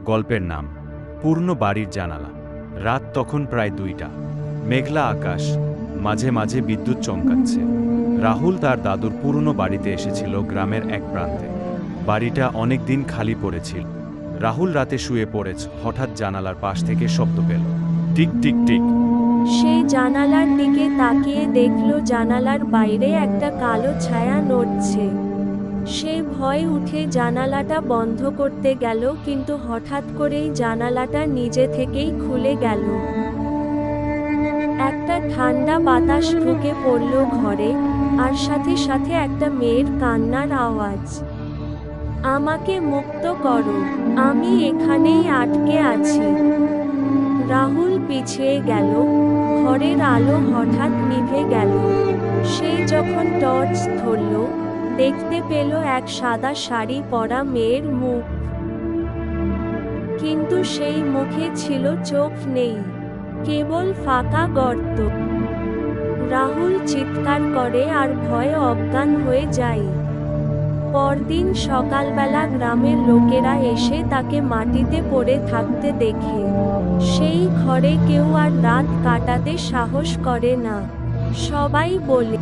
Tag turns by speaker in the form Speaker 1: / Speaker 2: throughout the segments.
Speaker 1: গল্পের নাম পূর্ণ বাড়ির জানালা। রাত তখন প্রায় 2টা। মেঘলা আকাশ, মাঝে মাঝে বিদ্যুৎ চমকাচ্ছে। রাহুল তার দাদুর পুরনো বাড়িতে এসেছিল গ্রামের এক প্রান্তে। বাড়িটা অনেক দিন খালি পড়েছিল। রাহুল রাতে শুয়ে পড়েছে, হঠাৎ জানালার পাশ থেকে শব্দ পেল, টিক টিক টিক।
Speaker 2: সে জানালার দিকে তাকিয়ে দেখল জানালার বাইরে একটা কালো ছায়া নড়ছে। সে ভয় উঠে জানালাটা বন্ধ করতে গেল, কিন্তু হঠাৎ করেই জানালাটা নিজে থেকেই খুলে গেল। একটা ঠান্ডা বাতাস ঢুকে পড়ল ঘরে, আর সাথে সাথে একটা মেয়ের কান্নার আওয়াজ। আমাকে মুক্ত করো, আমি এখানেই আটকে আছি। রাহুল পিছিয়ে গেল, ঘরের আলো হঠাৎ নিভে গেল। সে যখন টর্চ ধরল, দেখতে পেল এক সাদা শাড়ি পরা মেয়ের মুখ। কিন্তু সেই মুখে ছিল চোখ নেই, কেবল ফাঁকা গর্ত। রাহুল চিৎকার করে আর ভয়ে অজ্ঞান হয়ে যায়। পরদিন সকালবেলা গ্রামের লোকেরা এসে তাকে মাটিতে পড়ে থাকতে দেখে। সেই ঘরে কেউ আর রাত কাটাতে সাহস করে না। সবাই বলে,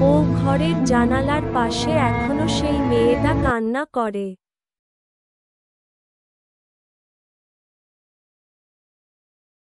Speaker 2: ও ঘরের জানালার পাশে এখনো সেই মেয়েটা কান্না করে।